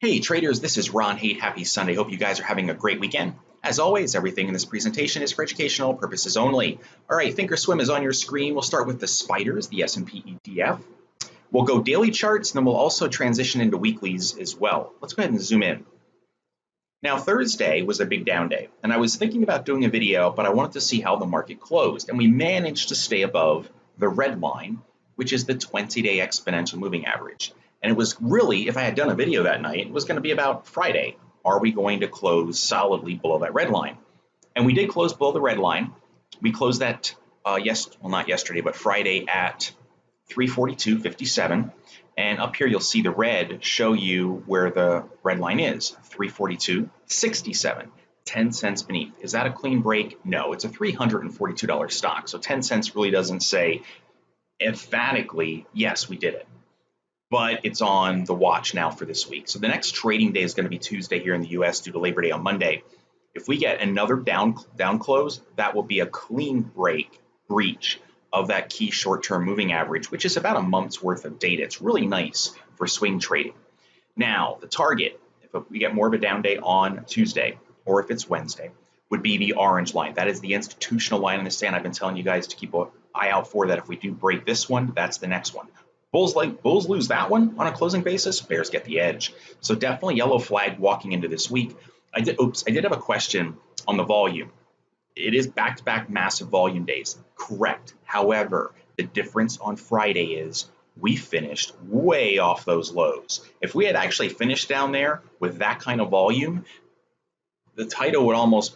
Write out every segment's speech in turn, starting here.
Hey traders, this is Ron Haight. Happy Sunday. Hope you guys are having a great weekend. As always, everything in this presentation is for educational purposes only. All right, Thinkorswim is on your screen. We'll start with the spiders, the S&P ETF. We'll go daily charts, and then we'll also transition into weeklies as well. Let's go ahead and zoom in. Now, Thursday was a big down day, and I was thinking about doing a video, but I wanted to see how the market closed, and we managed to stay above the red line, which is the 20-day exponential moving average. And it was really, if I had done a video that night, it was going to be about Friday. Are we going to close solidly below that red line? And we did close below the red line. We closed that, not yesterday, but Friday at 342.57. And up here, you'll see the red show you where the red line is, 342.67, 10 cents beneath. Is that a clean break? No, it's a $342 stock. So 10 cents really doesn't say emphatically, yes, we did it. But it's on the watch now for this week. So the next trading day is going to be Tuesday here in the US due to Labor Day on Monday. If we get another down close, that will be a clean breach of that key short-term moving average, which is about a month's worth of data. It's really nice for swing trading. Now, the target, if we get more of a down day on Tuesday, or if it's Wednesday, would be the orange line. That is the institutional line in the sand. I've been telling you guys to keep an eye out for that. If we do break this one, that's the next one. Bulls lose that one on a closing basis. Bears get the edge. So definitely yellow flag walking into this week. I did have a question on the volume. It is back-to-back massive volume days. Correct. However, the difference on Friday is we finished way off those lows. If we had actually finished down there with that kind of volume, the title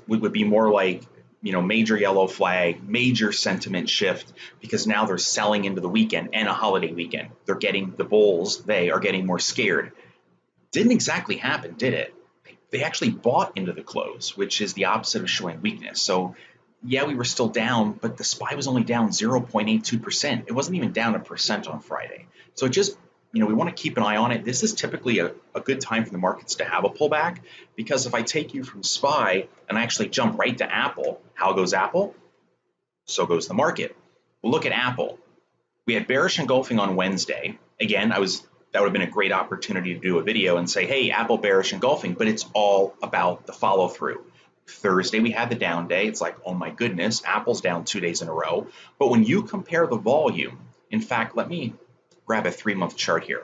would be more like, major yellow flag, major sentiment shift, because now they're selling into the weekend and a holiday weekend. They're getting the bulls, they are getting more scared. Didn't exactly happen, did it? They actually bought into the close, which is the opposite of showing weakness. So yeah, we were still down, but the SPY was only down 0.82%. It wasn't even down 1% on Friday. So it just, we want to keep an eye on it. This is typically a good time for the markets to have a pullback, because if I take you from SPY and I actually jump right to Apple, how goes Apple? So goes the market. We'll look at Apple. We had bearish engulfing on Wednesday. Again, that would have been a great opportunity to do a video and say, hey, Apple bearish engulfing, but it's all about the follow through. Thursday, we had the down day. It's like, oh my goodness, Apple's down 2 days in a row. But when you compare the volume, in fact, let me grab a 3-month chart here.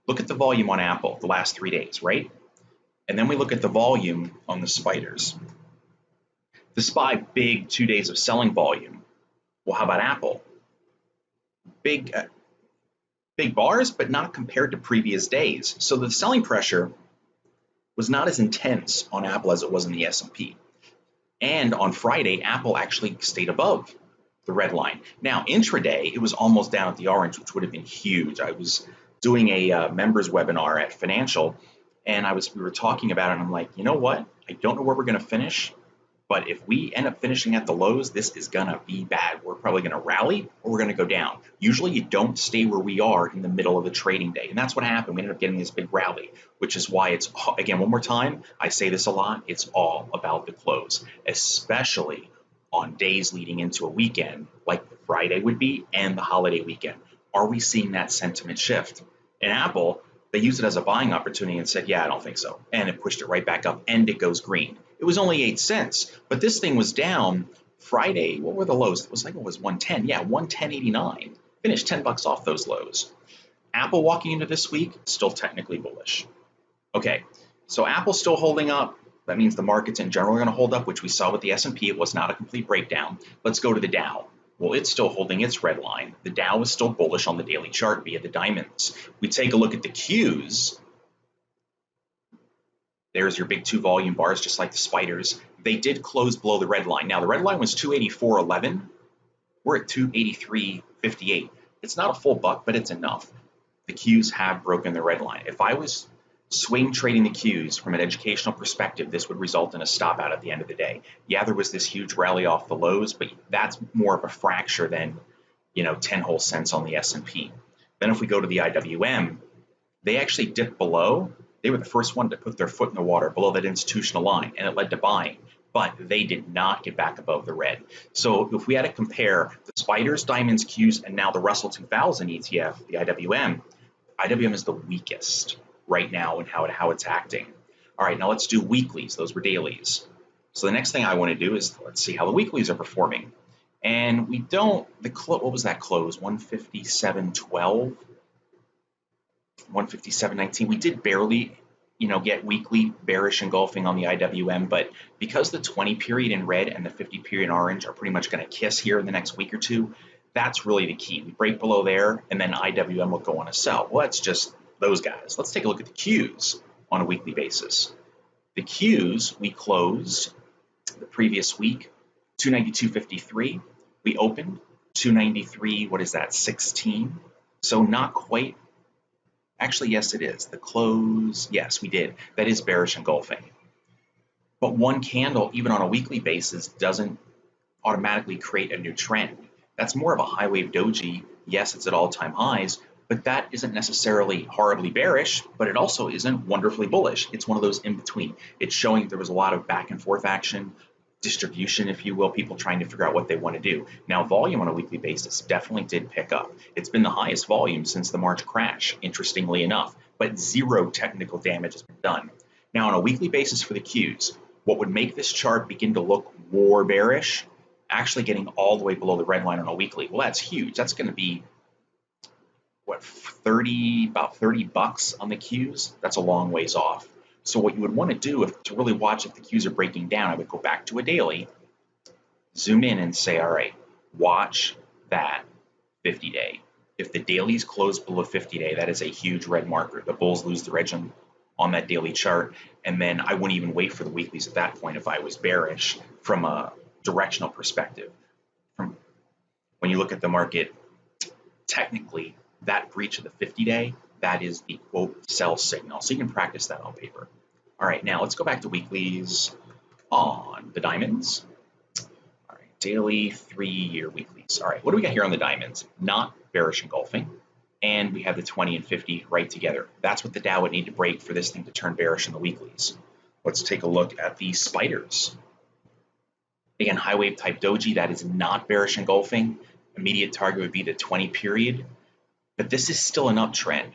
Look at the volume on Apple the last 3 days, right? And then we look at the volume on the spiders. The SPY, big 2 days of selling volume. Well, how about Apple? Big bars, but not compared to previous days. So the selling pressure was not as intense on Apple as it was in the S&P. And on Friday, Apple actually stayed above the red line. Now, intraday, it was almost down at the orange, which would have been huge. I was doing a members webinar at Financial, and we were talking about it, and I'm like, you know what? I don't know where we're going to finish, but if we end up finishing at the lows, this is going to be bad. We're probably going to rally, or we're going to go down. Usually, you don't stay where we are in the middle of the trading day, and that's what happened. We ended up getting this big rally, which is why it's, again, one more time, I say this a lot, it's all about the close, especially on days leading into a weekend like Friday would be and the holiday weekend. Are we seeing that sentiment shift? In Apple, they used it as a buying opportunity and said, yeah, I don't think so. And it pushed it right back up and it goes green. It was only 8 cents, but this thing was down Friday. What were the lows? It was 110. Yeah, 110.89. Finished $10 off those lows. Apple walking into this week, still technically bullish. Okay, so Apple's still holding up. That means the markets in general are going to hold up, which we saw with the S&P. It was not a complete breakdown. Let's go to the Dow. Well, it's still holding its red line. The Dow is still bullish on the daily chart via the diamonds. We take a look at the Qs. There's your big 2 volume bars, just like the spiders. They did close below the red line. Now, the red line was 284.11. We're at 283.58. It's not a full buck, but it's enough. The Qs have broken the red line. If I was swing trading the Qs from an educational perspective, this would result in a stop out at the end of the day. Yeah, there was this huge rally off the lows, but that's more of a fracture than, 10 whole cents on the S&P. Then if we go to the IWM, they actually dipped below. They were the first one to put their foot in the water below that institutional line, and it led to buying. But they did not get back above the red. So if we had to compare the spiders, diamonds, Qs, and now the Russell 2000 ETF, the IWM is the weakest. right now and how it's acting. All right, now let's do weeklies. Those were dailies. So the next thing I want to do is let's see how the weeklies are performing. And we don't, what was that close? 157.12, 157.19. We did barely, get weekly bearish engulfing on the IWM, but because the 20 period in red and the 50 period in orange are pretty much going to kiss here in the next week or two, that's really the key. We break below there, and then IWM will go on a sell. Well, that's just those guys. Let's take a look at the Qs on a weekly basis. The Qs, we closed the previous week, 292.53. We opened 293, what is that, 16? So not quite. Actually, yes, it is. The close, yes, we did. That is bearish engulfing. But one candle, even on a weekly basis, doesn't automatically create a new trend. That's more of a high wave doji. Yes, it's at all-time highs, but that isn't necessarily horribly bearish, but it also isn't wonderfully bullish. It's one of those in between. It's showing there was a lot of back and forth action, distribution, if you will, people trying to figure out what they want to do. Now, volume on a weekly basis definitely did pick up. It's been the highest volume since the March crash, interestingly enough, but zero technical damage has been done. Now, on a weekly basis for the Qs, what would make this chart begin to look more bearish, actually getting all the way below the red line on a weekly. Well, that's huge. That's going to be, what, about 30 bucks on the Qs? That's a long ways off. So what you would want to do to really watch if the Qs are breaking down, I would go back to a daily, zoom in and say, all right, watch that 50-day. If the dailies close below 50-day, that is a huge red marker. The bulls lose their edge on that daily chart. And then I wouldn't even wait for the weeklies at that point if I was bearish from a directional perspective. When you look at the market, technically, that breach of the 50-day, that is the quote sell signal. So you can practice that on paper. All right, now let's go back to weeklies on the diamonds. All right, daily, 3-year weeklies. All right, what do we got here on the diamonds? Not bearish engulfing. And we have the 20 and 50 right together. That's what the Dow would need to break for this thing to turn bearish in the weeklies. Let's take a look at the spiders. Again, high wave type doji, that is not bearish engulfing. Immediate target would be the 20 period. But this is still an uptrend.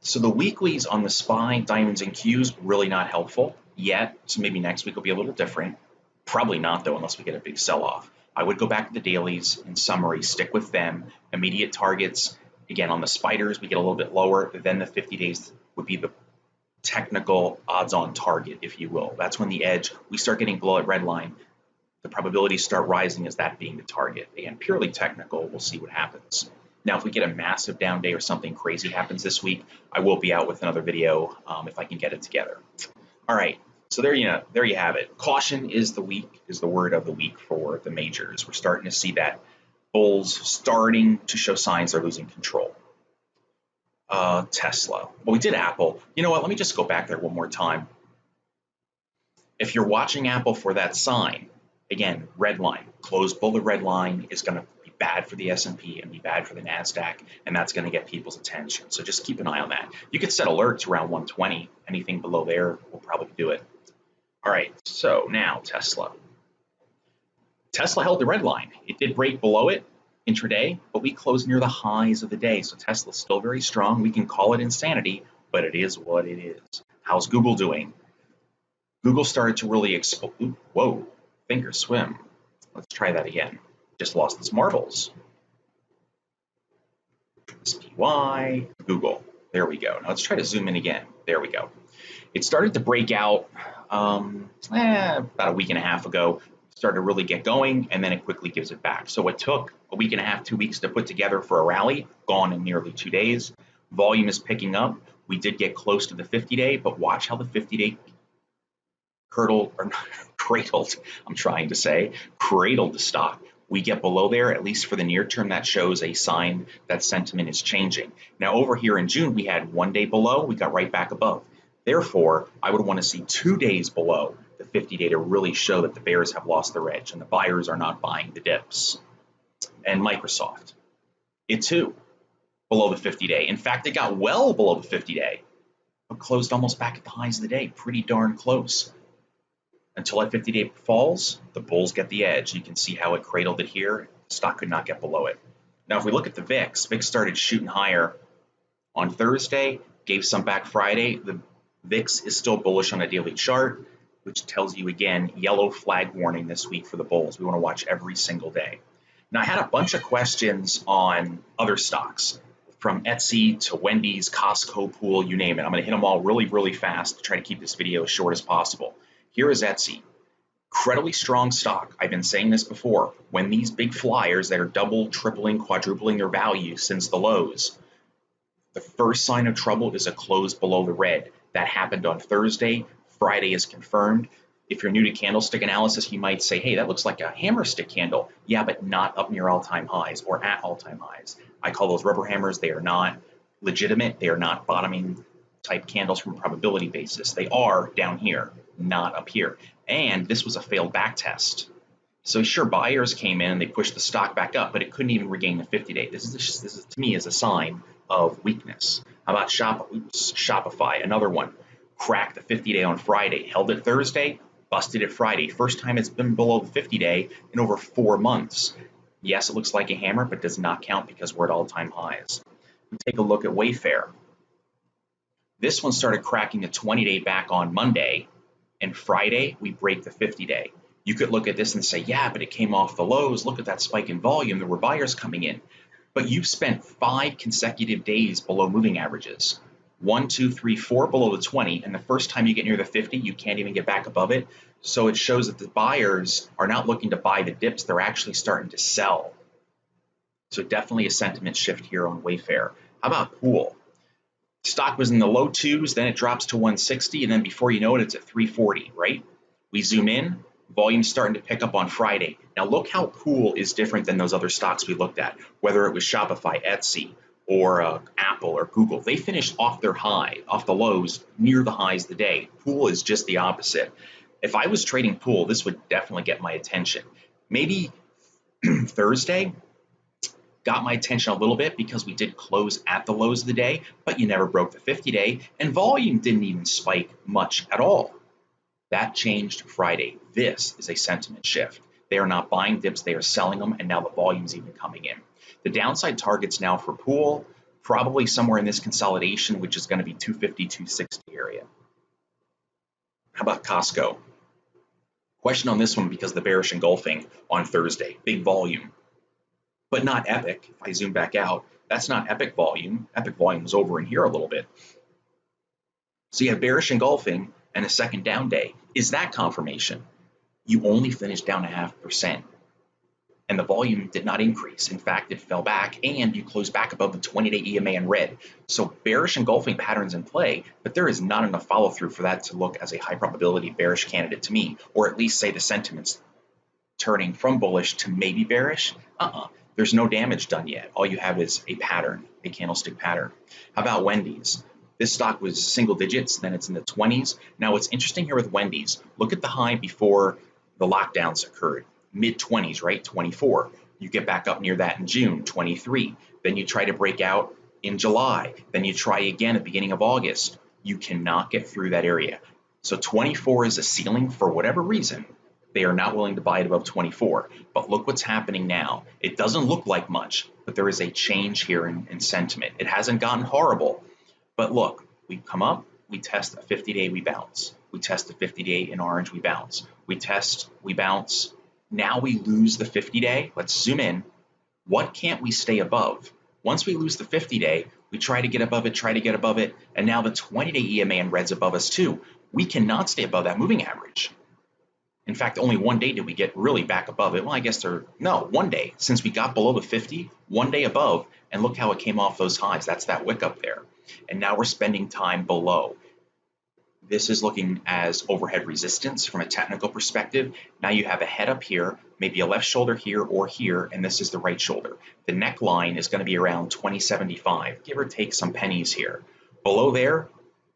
So the weeklies on the SPY, diamonds, and Qs, really not helpful yet. So maybe next week will be a little different. Probably not, though, unless we get a big sell-off. I would go back to the dailies. In summary, stick with them. Immediate targets, again, on the spiders, we get a little bit lower. Then the 50 days would be the technical odds-on target, if you will. That's when the edge, we start getting below that red line. The probabilities start rising as that being the target. Again, purely technical, we'll see what happens. Now, if we get a massive down day or something crazy happens this week, I will be out with another video if I can get it together. All right, so there you have it. Caution is the word of the week for the majors. We're starting to see that bulls starting to show signs they're losing control. Tesla. Well, we did Apple. You know what? Let me just go back there one more time. If you're watching Apple for that sign, again, red line, close below the red line is going to be bad for the S&P and be bad for the NASDAQ, and that's going to get people's attention. So just keep an eye on that. You could set alerts around 120. Anything below there will probably do it. All right, so now Tesla. Tesla held the red line. It did break below it intraday, but we closed near the highs of the day. So Tesla's still very strong. We can call it insanity, but it is what it is. How's Google doing? Google started to really explode. Whoa. Finger swim. Let's try that again. Just lost its marbles. SPY, Google. There we go. Now let's try to zoom in again. There we go. It started to break out about a week and a half ago. Started to really get going, and then it quickly gives it back. So it took a week and a half, 2 weeks to put together for a rally, gone in nearly 2 days. Volume is picking up. We did get close to the 50-day, but watch how the 50-day cradled the stock. We get below there, at least for the near term, that shows a sign that sentiment is changing. Now over here in June, we had 1 day below, we got right back above. Therefore, I would want to see 2 days below the 50-day to really show that the bears have lost their edge and the buyers are not buying the dips. And Microsoft, it too, below the 50-day. In fact, it got well below the 50-day, but closed almost back at the highs of the day, pretty darn close. Until that 50-day falls, the bulls get the edge. You can see how it cradled it here. The stock could not get below it. Now, if we look at the VIX, VIX started shooting higher on Thursday, gave some back Friday. The VIX is still bullish on a daily chart, which tells you again, yellow flag warning this week for the bulls. We want to watch every single day. Now, I had a bunch of questions on other stocks, from Etsy to Wendy's, Costco, Pool, you name it. I'm going to hit them all really, really fast to try to keep this video as short as possible. Here is Etsy. Incredibly strong stock. I've been saying this before. When these big flyers that are double, tripling, quadrupling their value since the lows, the first sign of trouble is a close below the red. That happened on Thursday. Friday is confirmed. If you're new to candlestick analysis, you might say, hey, that looks like a hammer stick candle. Yeah, but not up near all-time highs or at all-time highs. I call those rubber hammers. They are not legitimate. They are not bottoming type candles from a probability basis. They are down here, not up here. And this was a failed back test. So sure, buyers came in and they pushed the stock back up, but it couldn't even regain the 50-day. This is to me is a sign of weakness. How about Shopify? Another one. Cracked the 50-day on Friday, held it Thursday, busted it Friday. First time it's been below the 50-day in over 4 months. Yes, it looks like a hammer, but does not count because we're at all-time highs. We take a look at Wayfair. This one started cracking the 20-day back on Monday, and Friday we break the 50-day. You could look at this and say, yeah, but it came off the lows. Look at that spike in volume. There were buyers coming in. But you've spent 5 consecutive days below moving averages. 1, 2, 3, 4 below the 20, and the first time you get near the 50, you can't even get back above it. So it shows that the buyers are not looking to buy the dips, they're actually starting to sell. So definitely a sentiment shift here on Wayfair. How about Pool? Stock was in the low 2s, then it drops to 160, and then before you know it, it's at 340, right? We zoom in, volume's starting to pick up on Friday. Now look how Pool is different than those other stocks we looked at, whether it was Shopify, Etsy, or Apple or Google. They finished off their high, off the lows, near the highs of the day. Pool is just the opposite. If I was trading Pool, this would definitely get my attention. Maybe Thursday got my attention a little bit because we did close at the lows of the day, but you never broke the 50-day, and volume didn't even spike much at all. That changed Friday. This is a sentiment shift. They are not buying dips, they are selling them, and now the volume's even coming in. The downside targets now for Pool, probably somewhere in this consolidation, which is going to be 250, 260 area. How about Costco? Question on this one because of the bearish engulfing on Thursday. Big volume, but not epic. If I zoom back out, that's not epic volume. Epic volume is over in here a little bit. So you have bearish engulfing and a second down day. Is that confirmation? You only finished down 0.5%. And the volume did not increase. In fact, it fell back, and you closed back above the 20-day EMA in red. So bearish engulfing patterns in play, but there is not enough follow-through for that to look as a high probability bearish candidate to me, or at least say the sentiment's turning from bullish to maybe bearish. There's no damage done yet. All you have is a pattern, a candlestick pattern. How about Wendy's? This stock was single digits, then it's in the 20s. Now what's interesting here with Wendy's, look at the high before the lockdowns occurred. Mid-20s, right? 24. You get back up near that in June, 23. Then you try to break out in July. Then you try again at the beginning of August. You cannot get through that area. So 24 is a ceiling for whatever reason. They are not willing to buy it above 24. But look what's happening now. It doesn't look like much, but there is a change here in sentiment. It hasn't gotten horrible. But look, we come up, we test a 50-day, we bounce. We test a 50-day in orange, we bounce. We test, we bounce. Now we lose the 50-day. Let's zoom in. What can't we stay above? Once we lose the 50-day, we try to get above it, and now the 20-day EMA in red's above us too. We cannot stay above that moving average. In fact, only one day did we get really back above it. Well, I guess one day. Since we got below the 50, one day above, and look how it came off those highs. That's that wick up there. And now we're spending time below. This is looking as overhead resistance from a technical perspective. Now you have a head up here, maybe a left shoulder here or here, and this is the right shoulder. The neckline is going to be around 2075, give or take some pennies here. Below there,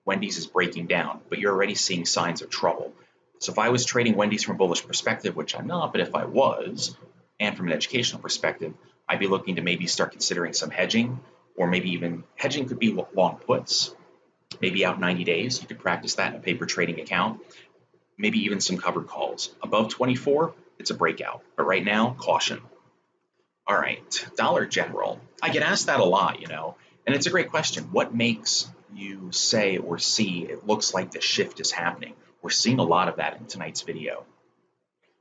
Wendy's is breaking down, but you're already seeing signs of trouble. So if I was trading Wendy's from a bullish perspective, which I'm not, but if I was, and from an educational perspective, I'd be looking to maybe start considering some hedging, or maybe even hedging could be long puts. Maybe out 90 days, you could practice that in a paper trading account. Maybe even some covered calls. Above 24, it's a breakout. But right now, caution. All right, Dollar General. I get asked that a lot, And it's a great question. What makes you say or see it looks like the shift is happening? We're seeing a lot of that in tonight's video.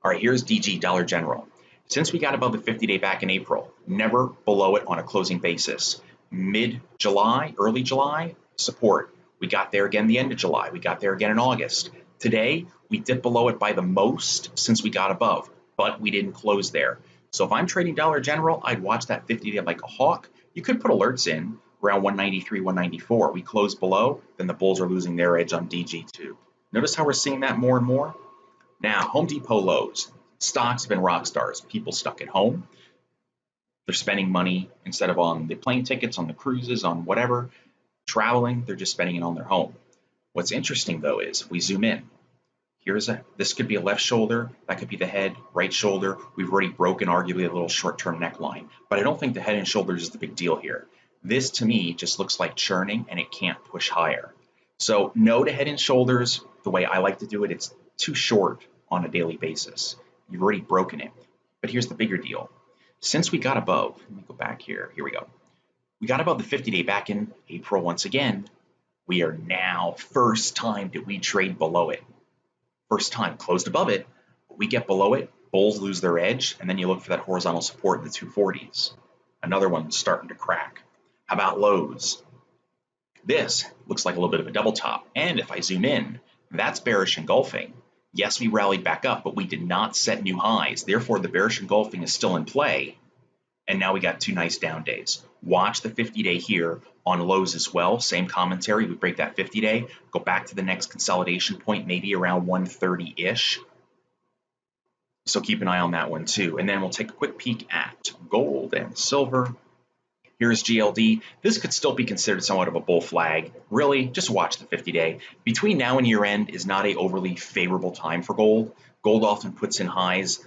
All right, here's DG, Dollar General. Since we got above the 50-day back in April, never below it on a closing basis. Mid-July, early July, support. We got there again the end of July. We got there again in August. Today, we dipped below it by the most since we got above, but we didn't close there. So if I'm trading Dollar General, I'd watch that 50-day like a hawk. You could put alerts in around 193, 194. We close below, then the bulls are losing their edge on DG2. Notice how we're seeing that more and more? Now, Home Depot lows. Stocks have been rock stars. People stuck at home. They're spending money instead of on the plane tickets, on the cruises, on whatever, traveling, they're just spending it on their home. What's interesting though is if we zoom in, this could be a left shoulder, that could be the head, right shoulder. We've already broken arguably a little short-term neckline, but I don't think the head and shoulders is the big deal here. This to me just looks like churning and it can't push higher. So no to head and shoulders, the way I like to do it, it's too short on a daily basis. You've already broken it. But here's the bigger deal. Since we got above, let me go back here. Here we go. We got above the 50-day back in April once again. We are now, first time that we trade below it. First time, closed above it. We get below it, bulls lose their edge, and then you look for that horizontal support in the 240s. Another one starting to crack. How about lows? This looks like a little bit of a double top. And if I zoom in, that's bearish engulfing. Yes, we rallied back up, but we did not set new highs. Therefore, the bearish engulfing is still in play. And now we got two nice down days. Watch the 50-day here on lows as well. Same commentary. We break that 50-day, go back to the next consolidation point, maybe around 130-ish. So keep an eye on that one too. And then we'll take a quick peek at gold and silver. Here's GLD. This could still be considered somewhat of a bull flag. Really, just watch the 50-day. Between now and year end is not a overly favorable time for gold. Gold often puts in highs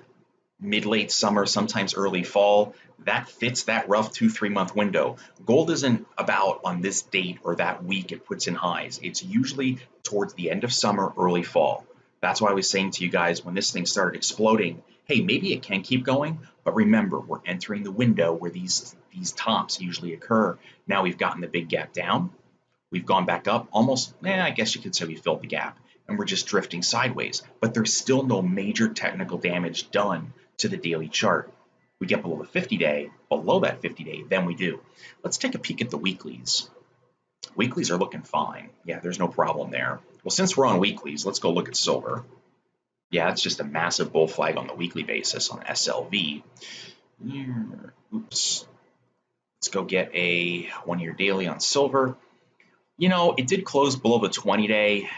mid-late summer, sometimes early fall. That fits that rough 2-3 month window. Gold isn't about on this date or that week it puts in highs. It's usually towards the end of summer, early fall. That's why I was saying to you guys when this thing started exploding, hey, maybe it can keep going, but remember, we're entering the window where these tops usually occur. Now we've gotten the big gap down. We've gone back up almost, I guess you could say we filled the gap, and we're just drifting sideways. But there's still no major technical damage done to the daily chart. We get below the 50-day, below that 50-day, then we do. Let's take a peek at the weeklies. Weeklies are looking fine. Yeah, there's no problem there. Well, since we're on weeklies, let's go look at silver. Yeah, it's just a massive bull flag on the weekly basis on SLV. Oops. Let's go get a 1-year daily on silver. You know, it did close below the 20-day.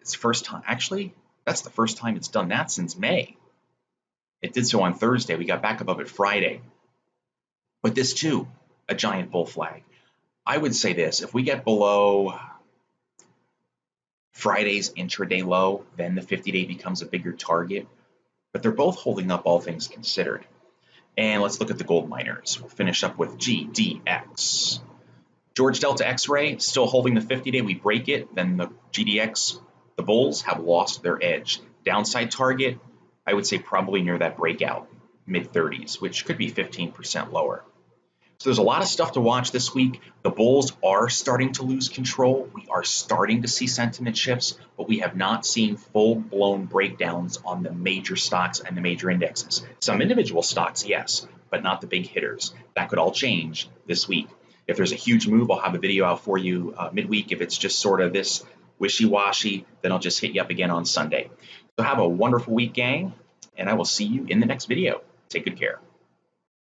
It's the first time. Actually, that's the first time it's done that since May. It did so on Thursday. We got back above it Friday. But this too, a giant bull flag. I would say this, if we get below Friday's intraday low, then the 50-day becomes a bigger target. But they're both holding up, all things considered. And let's look at the gold miners. We'll finish up with GDX. George Delta X-ray still holding the 50-day. We break it, then the GDX, the bulls have lost their edge. Downside target, I would say probably near that breakout, mid-30s, which could be 15% lower. So there's a lot of stuff to watch this week. The bulls are starting to lose control. We are starting to see sentiment shifts, but we have not seen full-blown breakdowns on the major stocks and the major indexes. Some individual stocks, yes, but not the big hitters. That could all change this week. If there's a huge move, I'll have a video out for you midweek. If it's just sort of this wishy-washy, then I'll just hit you up again on Sunday. So have a wonderful week, gang, and I will see you in the next video. Take good care.